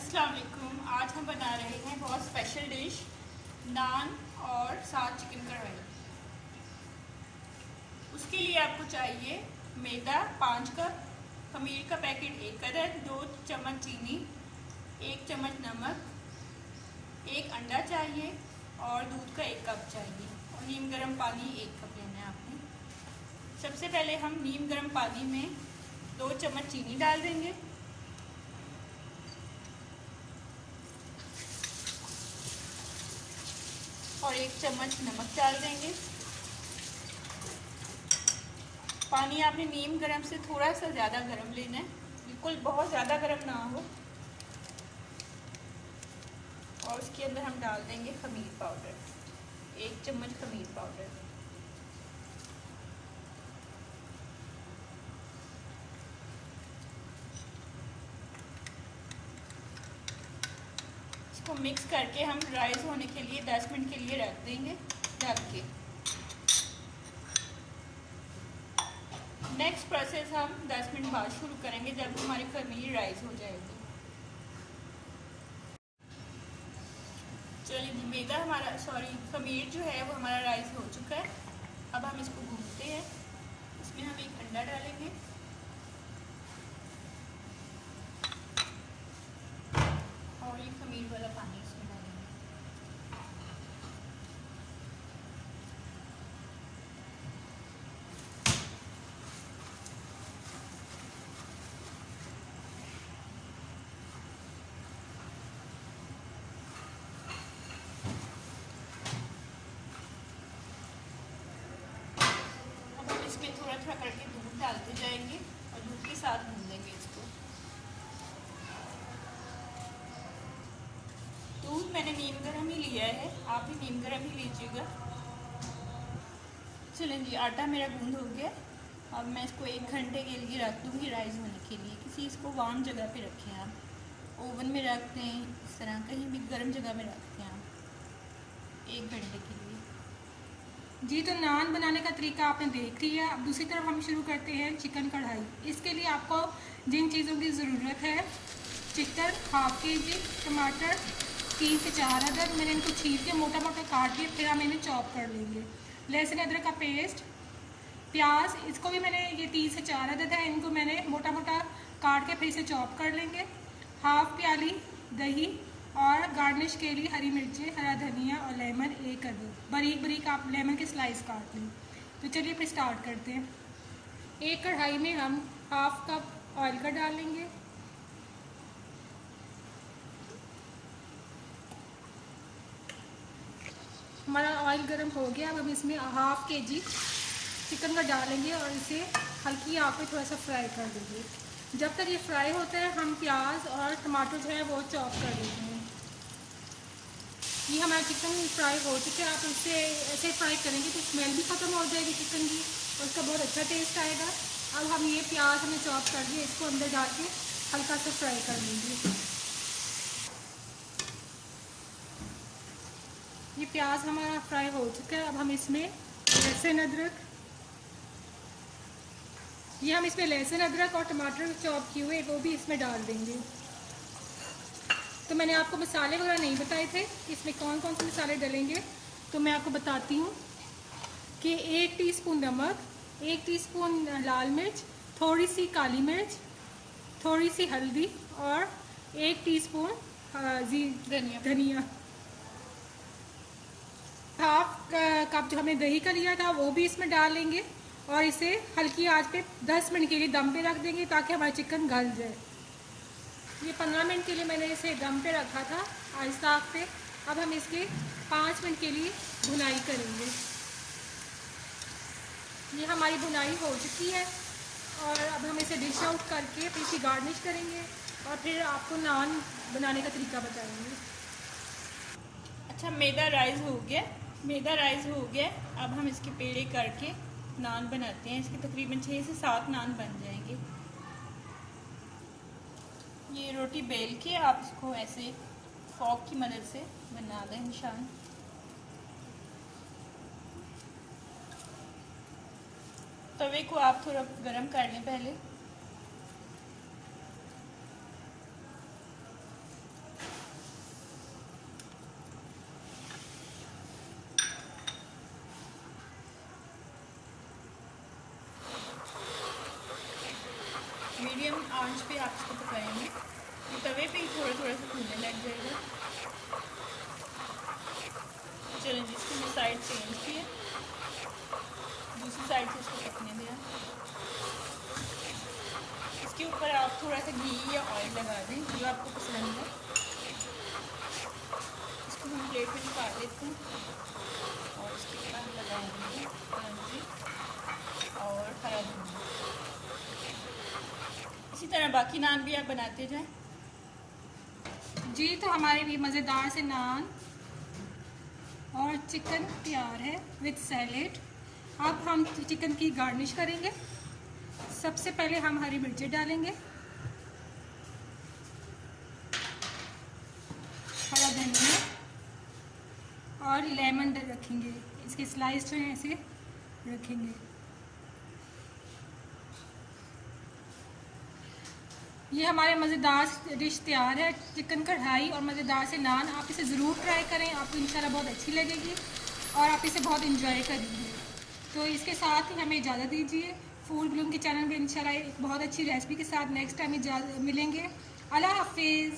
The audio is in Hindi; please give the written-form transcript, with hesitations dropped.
अस्सलाम वालेकुम। आज हम बना रहे हैं बहुत स्पेशल डिश, नान और साथ चिकन कढ़ाई। उसके लिए आपको चाहिए मैदा 5 कप, खमीर का पैकेट 1 अदद, 2 चम्मच चीनी, 1 चम्मच नमक, 1 अंडा चाहिए और दूध का 1 कप चाहिए और नीम गर्म पानी 1 कप लेना है आपने। सबसे पहले हम नीम गर्म पानी में 2 चम्मच चीनी डाल देंगे और 1 चम्मच नमक डाल देंगे। पानी आपने नीम गरम से थोड़ा सा ज़्यादा गरम लेना है, बिल्कुल बहुत ज़्यादा गरम ना हो। और उसके अंदर हम डाल देंगे खमीर पाउडर, 1 चम्मच खमीर पाउडर। इसको मिक्स करके हम राइस होने के लिए 10 मिनट के लिए रख देंगे ढक के। नेक्स्ट प्रोसेस हम 10 मिनट बाद शुरू करेंगे जब हमारी खमीर राइस हो जाएगी। चलिए मैदा हमारा खमीर जो है वो हमारा राइस हो चुका है। अब हम इसको भूनते हैं। इसमें हम 1 अंडा डालेंगे और ये खमीर वाला पानी इसमें डालेंगे। अब हम इसमें थोड़ा थोड़ा करके दूध डालते जाएंगे और दूध के साथ भून देंगे इसको। दूध मैंने नीम गर्म ही लिया है, आप भी नीम गर्म ही लीजिएगा। चलें जी, आटा मेरा गूंद हो गया। अब मैं इसको 1 घंटे के लिए रख दूँगी राइस होने के लिए। किसी इसको वार्म जगह पे रखें, आप ओवन में रख दें, इस तरह कहीं भी गर्म जगह में रख दें आप 1 घंटे के लिए। जी, तो नान बनाने का तरीका आपने देख लिया। अब दूसरी तरफ हम शुरू करते हैं चिकन कढ़ाई। इसके लिए आपको जिन चीज़ों की ज़रूरत है, चिकन ½ kg, टमाटर 3 से 4 अदद, मैंने इनको छील के मोटा मोटा काट के फिर हम इन्हें चॉप कर लेंगे। लहसुन अदरक का पेस्ट, प्याज, इसको भी मैंने ये 3 से 4 अदद है, इनको मैंने मोटा मोटा काट के फिर इसे चॉप कर लेंगे। ½ प्याली दही और गार्निश के लिए हरी मिर्चें, हरा धनिया और लेमन 1 अदद। बारीक बारीक आप लेमन के स्लाइस काट लें। तो चलिए फिर स्टार्ट करते हैं। एक कढ़ाई में हम ½ कप ऑयल का डालेंगे। हमारा ऑयल गर्म हो गया। अब हम इसमें ½ kg चिकन का डालेंगे और इसे हल्की आंच पे थोड़ा सा फ्राई कर देंगे। जब तक ये फ्राई होता है हम प्याज और टमाटर जो है वो चॉप कर देते हैं। ये हमारा चिकन फ्राई हो चुका है। आप इसे ऐसे फ्राई करेंगे तो स्मेल भी ख़त्म हो जाएगी चिकन की और उसका बहुत अच्छा टेस्ट आएगा। अब हम ये प्याज हमने चॉप कर दिए, इसको अंदर डाल के हल्का सा फ्राई कर लेंगे। ये प्याज हमारा फ्राई हो चुका है। अब हम इसमें लहसुन अदरक, और टमाटर चॉप किए हुए वो भी इसमें डाल देंगे। तो मैंने आपको मसाले वगैरह नहीं बताए थे इसमें कौन कौन से मसाले डलेंगे, तो मैं आपको बताती हूँ कि 1 टीस्पून नमक, 1 टीस्पून लाल मिर्च, थोड़ी सी काली मिर्च, थोड़ी सी हल्दी और 1 टीस्पून धनिया। ½ कप जो हमने दही का लिया था वो भी इसमें डाल लेंगे और इसे हल्की आंच पे 10 मिनट के लिए दम पे रख देंगे ताकि हमारा चिकन गल जाए। ये 15 मिनट के लिए मैंने इसे दम पे रखा था आहिस्ता आग पे। अब हम इसके 5 मिनट के लिए भुनाई करेंगे। ये हमारी भुनाई हो चुकी है और अब हम इसे डिश आउट करके फिर इसे गार्निश करेंगे और फिर आपको नान बनाने का तरीका बताएंगे। अच्छा, मैदा राइस हो गया। अब हम इसके पेड़े करके नान बनाते हैं। इसके तकरीबन 6 से 7 नान बन जाएंगे। ये रोटी बेल के आप इसको ऐसे फॉक की मदद से बना दें निशान। तवे को आप थोड़ा गरम कर लें पहले। आंच पे आप इसको पकाएंगे। तो तवे पे ही थोड़ा थोड़ा सा भूनने लग जाएगा। चलें जी, इसकी साइड चेंज की है, दूसरी साइड से इसको पकने दिया। इसके ऊपर आप थोड़ा सा घी या ऑयल लगा दें, जो आपको पसंद है। इसको हम प्लेट में निकाल लेते हैं और इसके ऊपर लगाएंगे कांजी और हरा धनिया। इसी तरह बाकी नान भी आप बनाते जाएं। जी, तो हमारे भी मज़ेदार से नान और चिकन तैयार है विद सैलेड। अब हम चिकन की गार्निश करेंगे। सबसे पहले हम हरी मिर्चें डालेंगे, हरा धनिया और लेमन रखेंगे। इसके स्लाइस जो हैं ऐसे रखेंगे। ये हमारे मज़ेदार डिश तैयार है, चिकन कढ़ाई और मज़ेदार से नान। आप इसे ज़रूर ट्राई करें, आपको इंशाल्लाह बहुत अच्छी लगेगी और आप इसे बहुत इंजॉय करेंगे। तो इसके साथ ही हमें इजाज़त दीजिए। फूड ब्लूम के चैनल में इंशाल्लाह एक बहुत अच्छी रेसिपी के साथ नेक्स्ट टाइम मिलेंगे। अल्लाह हाफिज़।